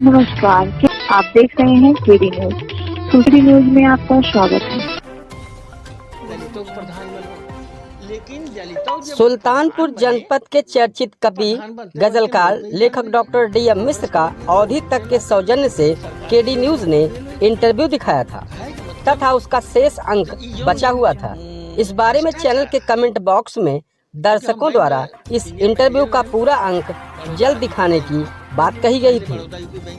नमस्कार, आप देख रहे हैं केडी न्यूज। केडी न्यूज में आपका स्वागत है। सुल्तानपुर जनपद के चर्चित कवि, गजलकार, लेखक डॉक्टर डी.एम. मिश्र का अवधि तक के सौजन्य से केडी न्यूज ने इंटरव्यू दिखाया था तथा उसका शेष अंक बचा हुआ था। इस बारे में चैनल के कमेंट बॉक्स में दर्शकों द्वारा इस इंटरव्यू का पूरा अंक जल्द दिखाने की बात कही गई थी।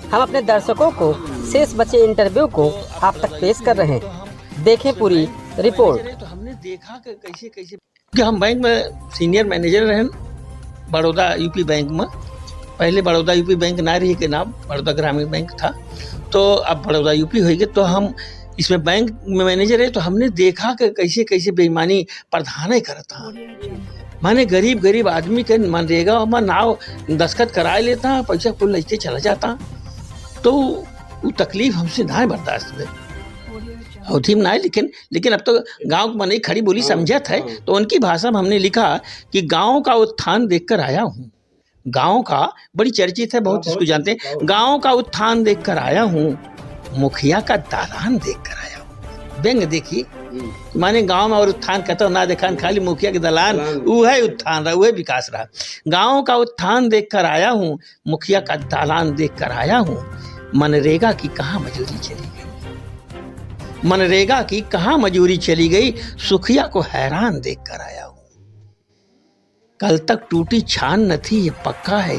हम अपने दर्शकों को शेष बचे इंटरव्यू को आप तक पेश कर रहे हैं। देखें पूरी रिपोर्ट। तो हमने देखा कि कैसे कैसे कि हम बैंक में सीनियर मैनेजर रहे बड़ौदा यूपी बैंक में। पहले बड़ौदा यूपी बैंक ना रही के नाम बड़ौदा ग्रामीण बैंक था, तो अब बड़ौदा यूपी हो गया। तो हम इसमें बैंक में मैनेजर है, तो हमने देखा कि कैसे कैसे बेईमानी प्रधान करता। माने गरीब आदमी के मनरेगा में नाव दस्खत करा लेता, पैसा कुल लेते चला जाता। तो वो तकलीफ हमसे ना बर्दाश्त हुए अवधि में ना, लेकिन अब तो गांव में नहीं खड़ी बोली समझत है। तो उनकी भाषा में हमने लिखा कि गांव का उत्थान देखकर आया हूँ। गांव का बड़ी चर्चित है, बहुत इसको जानते हैं। गांव का उत्थान देखकर आया हूँ, मुखिया का दालान देखकर आया हूँ। व्यंग देखिए, माने गांव में और उत्थान कहता ना देखा, खाली मुखिया के दलान वह उत्थान रहा, वह विकास रहा। गांव का उत्थान देखकर आया हूँ, मुखिया का दालान देखकर आया हूँ। मनरेगा की कहाँ मजूरी चली गई, मनरेगा की कहाँ मजूरी चली गई, सुखिया को हैरान देखकर आया हूँ। कल तक टूटी छान न थी, ये पक्का है।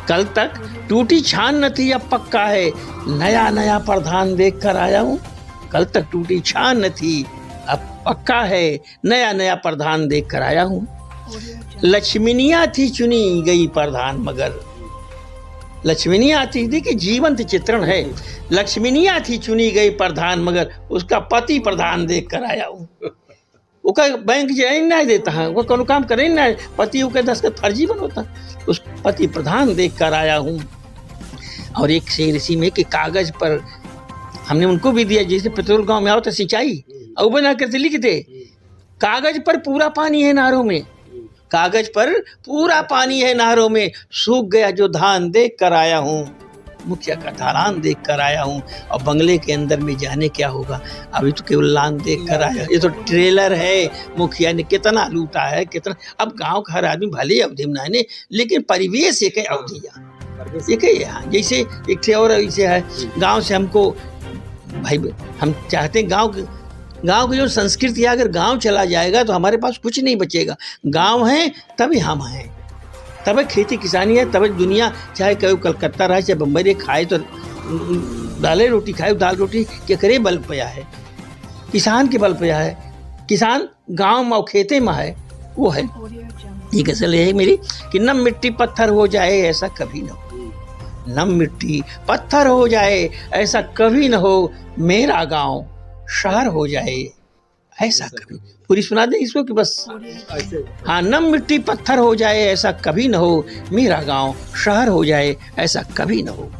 कल तक टूटी छान न थी, अब पक्का है। नया नया प्रधान देखकर आया हूँ। कल तक टूटी छान न थी, अब पक्का है। नया नया प्रधान देखकर आया हूँ। लक्ष्मीनिया थी चुनी गई प्रधान मगर, लक्ष्मीनिया थी, देखिए जीवंत चित्रण है। लक्ष्मीनिया थी चुनी गई प्रधान मगर, उसका पति प्रधान देखकर आया हूँ। उसका बैंक जाए ना देता है, वो कोनो काम करे ना, पति उसके दस्खत फर्जी बनोता। उस पति प्रधान देखकर आया हूँ। और एक शेर इसी में कि कागज पर हमने उनको भी दिया, जैसे पेट्रोल गांव में आओ तो सिंचाई और बना करते लिखते, कागज पर पूरा पानी है नहरों में, कागज पर पूरा पानी है नहरों में। सूख गया जो धान देख कर आया हूँ, मुखिया का दालान देख कर आया हूँ। और बंगले के अंदर में जाने क्या होगा, अभी तो केवल लान देख कर आया। ये तो ट्रेलर है, मुखिया ने कितना लूटा है, कितना। अब गांव का हर आदमी भले अवधि में ने, लेकिन परिवेश एक है अवधिया, एक है यहाँ। जैसे एक थे और ऐसे है, गाँव से हमको भाई हम चाहते हैं गांव की जो संस्कृति है, अगर गांव चला जाएगा तो हमारे पास कुछ नहीं बचेगा। गांव है तभी हम हैं, तब खेती किसानी है, तब दुनिया। चाहे कहीं कलकत्ता रहे, चाहे बम्बई रहे, खाए तो दालें रोटी खाए, दाल रोटी के करे बल पया है, किसान के बल पया है। किसान गांव में और खेते में है, वो है। ये गजल है मेरी कि नम मिट्टी पत्थर हो जाए ऐसा कभी न हो, नम मिट्टी पत्थर हो जाए ऐसा कभी न हो, मेरा गांव शहर हो जाए ऐसा कभी। पूरी सुना दें इसको कि बस हाँ। नम मिट्टी पत्थर हो जाए ऐसा कभी न हो, मेरा गांव शहर हो जाए ऐसा कभी न हो।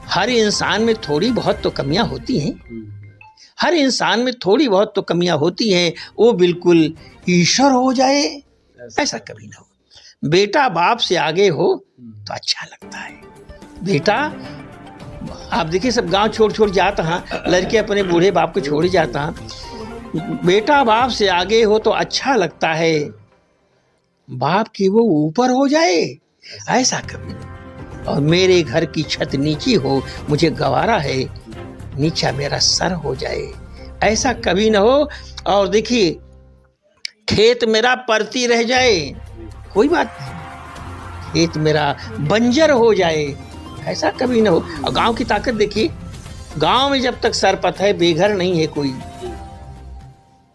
हर इंसान में थोड़ी बहुत तो कमियां होती हैं, हर इंसान में थोड़ी बहुत तो कमियां होती हैं। वो बिल्कुल ईश्वर हो जाए ऐसा कभी न हो। बेटा बाप से आगे हो तो अच्छा लगता है। बेटा आप देखिए, सब गांव छोड़ जाता है, लड़के अपने बूढ़े बाप को छोड़ जाता है। बेटा बाप से आगे हो तो अच्छा लगता है, बाप की वो ऊपर हो जाए ऐसा कभी नहीं। और मेरे घर की छत नीची हो, मुझे गवारा है, नीचा मेरा सर हो जाए ऐसा कभी ना हो। और देखिए, खेत मेरा परती रह जाए, कोई बात नहीं, खेत मेरा बंजर हो जाए ऐसा कभी ना हो। और गांव की ताकत देखिए, गांव में जब तक सरपत है बेघर नहीं है कोई।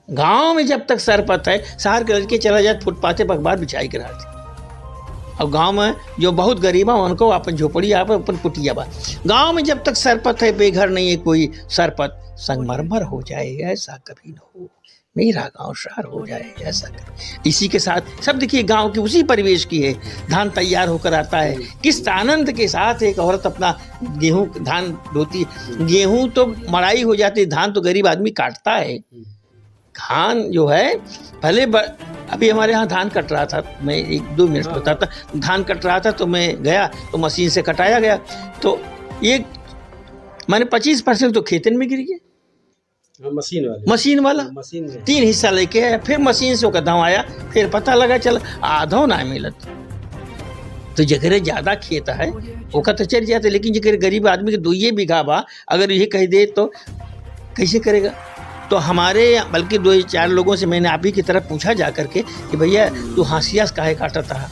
गांव में जब तक सरपत है, शहर के लड़के चला जाए फुटपाथ पर अखबार बिछाई के रहते। अब गांव में जो बहुत गरीब है उनको अपन झोपड़ी अपन कुटिया बा। गांव में जब तक सरपत है बेघर नहीं है कोई, सरपत संगमरमर हो जाए ऐसा कभी ना हो, मेरा गांव शहर हो जाए ऐसा कभी। इसी के साथ सब देखिए, गांव की उसी परिवेश की है। धान तैयार होकर आता है, किस आनंद के साथ एक औरत अपना गेहूं धान ढोती। गेहूं तो मड़ाई हो जाती है, धान तो गरीब आदमी काटता है। धान जो है पहले अभी हमारे यहाँ धान कट रहा था, मैं 1-2 मिनट बताता। धान कट रहा था तो मैं गया तो मशीन से कटाया गया, तो एक मैंने 25% तो खेतन में गिर गया। मशीन वाला 3 हिस्सा लेके आया, फिर मशीन से ओकर आया, फिर पता लगा चल आधो ना मिलत। तो जगह ज्यादा खेत है ओका तो चल जाते, लेकिन जगह गरीब आदमी के 2 बीघा बा, अगर ये कह दे तो कैसे करेगा। तो हमारे बल्कि 2-4 लोगों से मैंने आप ही की तरफ पूछा जा करके कि भैया तू हाशिया से काहे काटता है,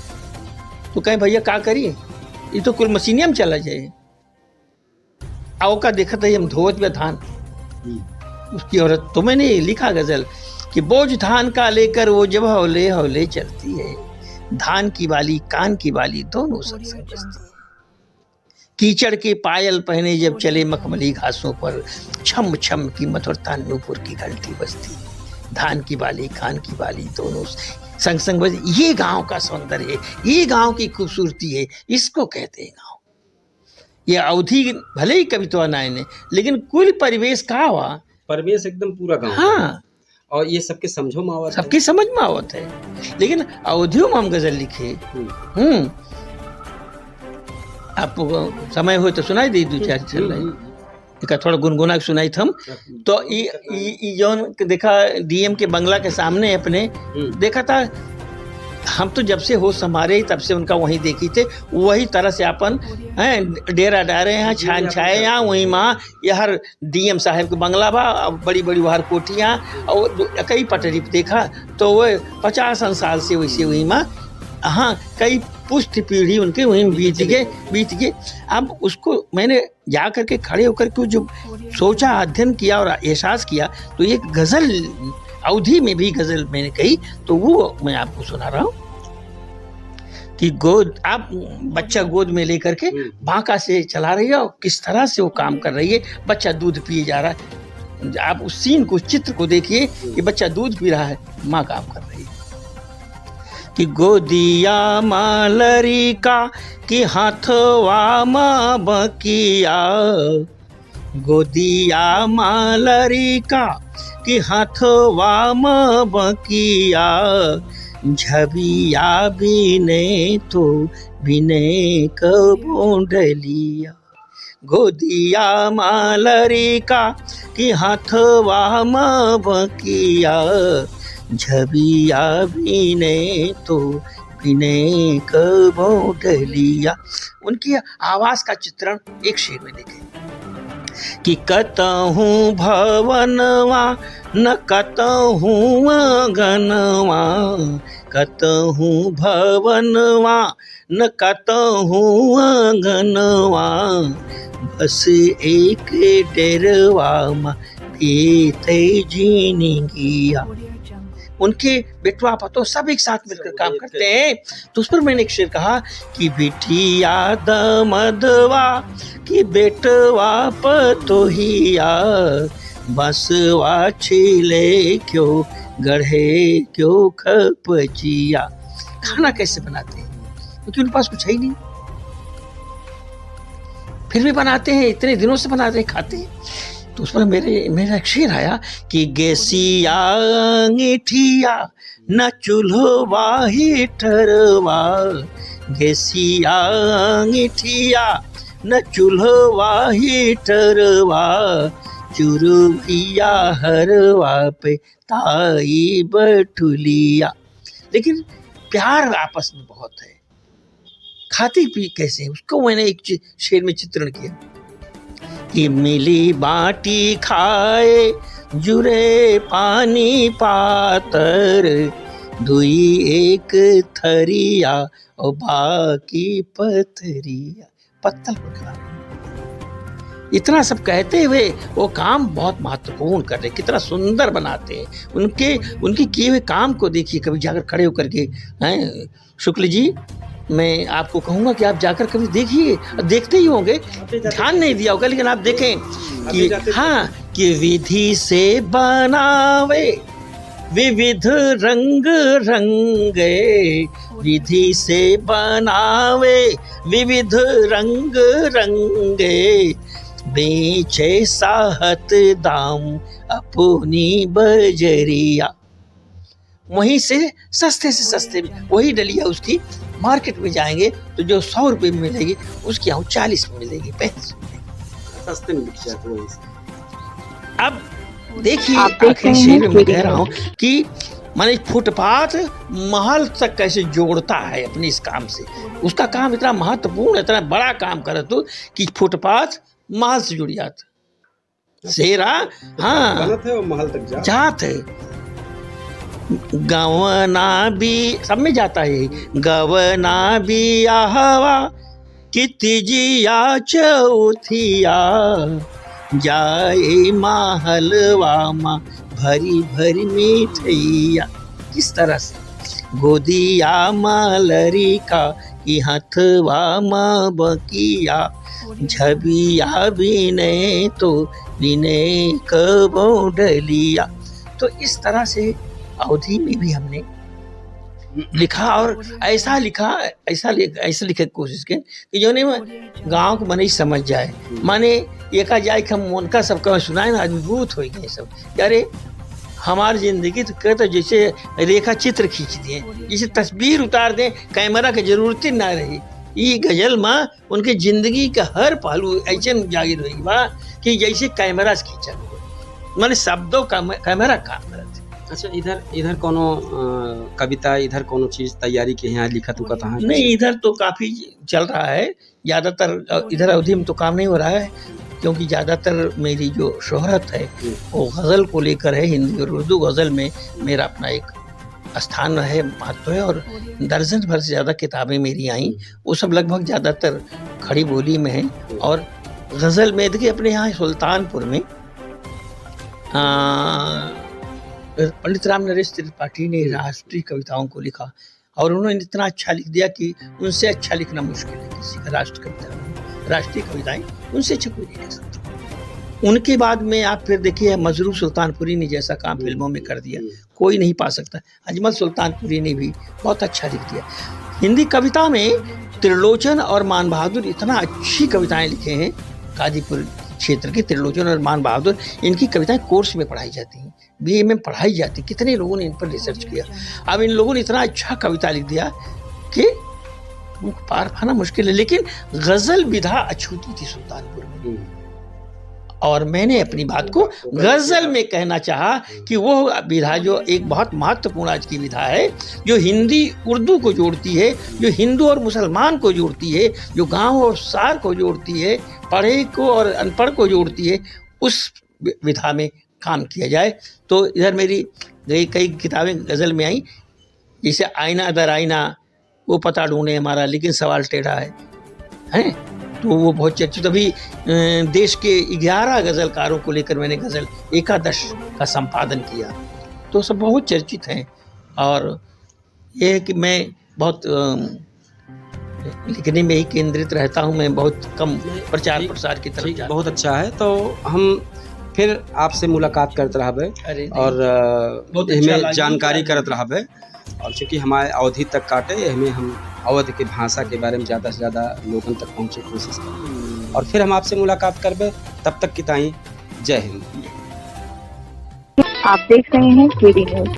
तो कहें भैया का करिए, ये तो कुल मशीनिया में चला जाए। आओ का देखा था हम धोवत में धान, उसकी औरत, तो मैंने लिखा गजल कि बोझ धान का लेकर वो जब हौले हौले चलती है, धान की बाली कान की बाली दोनों संग संग बजती है। कीचड़ के पायल पहने जब चले मखमली घासों पर, छम छम की मधुरता नूपुर की घंटी बजती, धान की बाली कान की बाली दोनों संग संग बजती। ये गांव का सौंदर्य है, ये गांव की खूबसूरती है, इसको कहते हैं गांव। ये अवधि भले ही कविता ना ने, लेकिन कुल परिवेश का हुआ, परिवेश एकदम पूरा गांव। हाँ, और ये सबके समझो में आवत, सबकी समझ में आवत है। लेकिन अवधियों में हम गजल लिखे। आपको समय हो तो सुनाई दी 2-4 चल रही, एक थोड़ा गुनगुना के सुनाई थम। तो ई जौन देखा डीएम के बंगला के सामने अपने देखा था, हम तो जब से होश संभाले तब से उनका वहीं देखी थे, वही तरह से अपन डेरा डारे हैं, छान छाए यहाँ, वहीं माँ यहर डीएम साहब के बंगला बा, बड़ी बड़ी वहर कोठियाँ और कई पटरी देखा तो वो 50 साल से वैसे वहीं माँ, हाँ कई पुष्ट पीढ़ी उनके वहीं बीत गए। अब उसको मैंने जा करके खड़े होकर के जो सोचा, अध्ययन किया और एहसास किया, तो एक गजल अवधि में भी गजल मैंने कही, तो वो मैं आपको सुना रहा हूँ कि गोद, आप बच्चा गोद में लेकर के बांका से चला रही है, किस तरह से वो काम कर रही है, बच्चा दूध पिए जा रहा है। आप उस सीन को, चित्र को देखिए कि बच्चा दूध पी रहा है, माँ काम कर रही है। कि गोदिया मालरी का कि हाथवा माँ बकिया, गोदिया मालरी का कि हाथवा माँ बकिया, झबिया बिने तो बिने कबोंडलिया। गोदिया मालरी का कि हाथवा माँ बकिया, झबिया बिने तो बिने कबोंडलिया। उनकी आवाज का चित्रण एक शेर में देखें कि कतहूँ भवनवा न कतहूँ आंगनवा, कतहूँ भवनवा न कतहूँ आंगनवा, बस एक डेरवा मा बीते जिंदगिया। उनके बेटवा पतो सब एक साथ मिलकर काम करते हैं। तो उस पर मैंने एक शेर कहा कि बिटिया दमदवा कि बेटवा पतोहिया, बसवा छिले क्यों गढ़े क्यों खपचिया। खाना कैसे बनाते हैं, क्योंकि उनके पास कुछ है ही नहीं, फिर भी बनाते हैं, इतने दिनों से बनाते हैं, खाते हैं। तो उस पर मेरा एक शेर आया कि गेसिया अंगीठिया न चूल्हा हीटरवा, गेसिया अंगीठिया न चूल्हा हीटरवा, चुरुभिया हरवा पे ताई बटुलिया। लेकिन प्यार आपस में बहुत है, खाती पी कैसे, उसको मैंने एक शेर में चित्रण किया कि मिली बाटी खाए जुरे पानी पातर, दुई एक थरिया और बाकी पथरिया। पत्तल पकड़ा। इतना सब कहते हुए वो काम बहुत महत्वपूर्ण कर रहे, कितना सुंदर बनाते हैं। उनके किए हुए काम को देखिए, कभी जाकर खड़े होकर के हैं। शुक्ल जी, मैं आपको कहूँगा कि आप जाकर कभी देखिए, देखते ही होंगे, ध्यान नहीं दिया होगा, लेकिन आप देखें कि हाँ, कि विधि से बनावे विविध रंग रंगे, विधि से बनावे विविध रंग रंगे, बेचे साहत दाम अपनी बजरिया। वहीं से सस्ते में वही डलिया उसकी मार्केट में जाएंगे तो जो 100 रुपये में मिलेगी उसकी यहाँ 40 में मिलेगी, 35 में। सस्ते में बिक जाते हैं। अब देखिए आप देख आखिरी रहे शेर हैं में मैं कह KD रहा हूँ कि माने फुटपाथ महल तक कैसे जोड़ता है अपने इस काम से। उसका काम इतना महत्वपूर्ण, इतना बड़ा काम करे तो कि फुटपाथ महल से जुड़ जाता। शेरा हाँ गलत है वो महल तक जात है। गवना भी सब में जाता है, गवना भी आहवा कितिजिया चौथिया जाए महलवा माँ भरी भरी मिठैया। किस तरह से गोदिया मलरी का कि हथवा माँ बकिया झबिया बिने तो बिने कबो डलिया। तो इस तरह से अवधि में भी हमने लिखा और ऐसा लिखने की कोशिश की कि जो नहीं गांव को मने समझ जाए। माने एका जाए कि हम उनका सबका सुनाए ना आदमी भूत हो गए सब। अरे हमारी जिंदगी तो कहते जैसे रेखा चित्र खींच दिए, जैसे तस्वीर उतार दें, कैमरा की जरूरत ना रही। ये गजल में उनके जिंदगी का हर पहलू ऐसे जागिर होगी बा कि जैसे कैमरा से खींचा हो, माने शब्दों का कैमरा काम करते। अच्छा, इधर कोनो कविता, इधर कोनो चीज तैयारी के यहाँ लिखा तो कथा नहीं, इधर तो काफी चल रहा है। ज्यादातर इधर अवधि में तो काम नहीं हो रहा है क्योंकि ज्यादातर मेरी जो शोहरत है वो गजल को लेकर है। हिंदी और उर्दू गजल में मेरा अपना एक स्थान है, महत्व है और दर्जन भर से ज्यादा किताबें मेरी आई, वो सब लगभग ज्यादातर खड़ी बोली में है। और गजल में देखिए अपने यहाँ सुल्तानपुर में पंडित राम नरेश त्रिपाठी ने राष्ट्रीय कविताओं को लिखा और उन्होंने इतना अच्छा लिख दिया कि उनसे अच्छा लिखना मुश्किल है किसी का। राष्ट्रीय कविताएं उनसे अच्छा कोई नहीं लिख सकता। उनके बाद में आप फिर देखिए मजरूह सुल्तानपुरी ने जैसा काम फिल्मों में कर दिया, कोई नहीं पा सकता। अजमल सुल्तानपुरी ने भी बहुत अच्छा लिख दिया। हिंदी कविता में त्रिलोचन और मान बहादुर इतना अच्छी कविताएं लिखे हैं। गाजीपुर क्षेत्र के त्रिलोचन और मान बहादुर, इनकी कविताएं कोर्स में पढ़ाई जाती हैं, BA में पढ़ाई जाती। कितने लोगों ने इन पर रिसर्च किया। अब इन लोगों ने इतना अच्छा कविता लिख दिया कि पार पाना मुश्किल है। लेकिन गजल विधा अछूती थी सुल्तानपुर में और मैंने अपनी बात को गजल में कहना चाहा कि वो विधा जो एक बहुत महत्वपूर्ण आज की विधा है, जो हिंदी उर्दू को जोड़ती है, जो हिंदू और मुसलमान को जोड़ती है, जो गांव और शहर को जोड़ती है, पढ़े को और अनपढ़ को जोड़ती है, उस विधा में काम किया जाए। तो इधर मेरी कई किताबें गज़ल में आई, जैसे आईना दर आईना, वो पता ढूंढे हमारा लेकिन सवाल टेढ़ा है, हैं? तो वो बहुत चर्चित। अभी देश के 11 गज़लकारों को लेकर मैंने गज़ल एकादश का संपादन किया, तो सब बहुत चर्चित हैं। और ये है कि मैं बहुत लिखने में ही केंद्रित रहता हूँ, मैं बहुत कम प्रचार प्रसार की तरफ जाता हूँ। बहुत अच्छा है। तो हम फिर आपसे मुलाकात करते रहबे और हमें जानकारी करत रहबे। और चूँकि हमारे अवधि तक काटे, हमें हम अवध के भाषा के बारे में ज़्यादा से ज़्यादा लोगों तक पहुँचे कोशिश करें और फिर हम आपसे मुलाकात करबे। तब तक की ताई जय हिंद। आप देख रहे हैं KD न्यूज।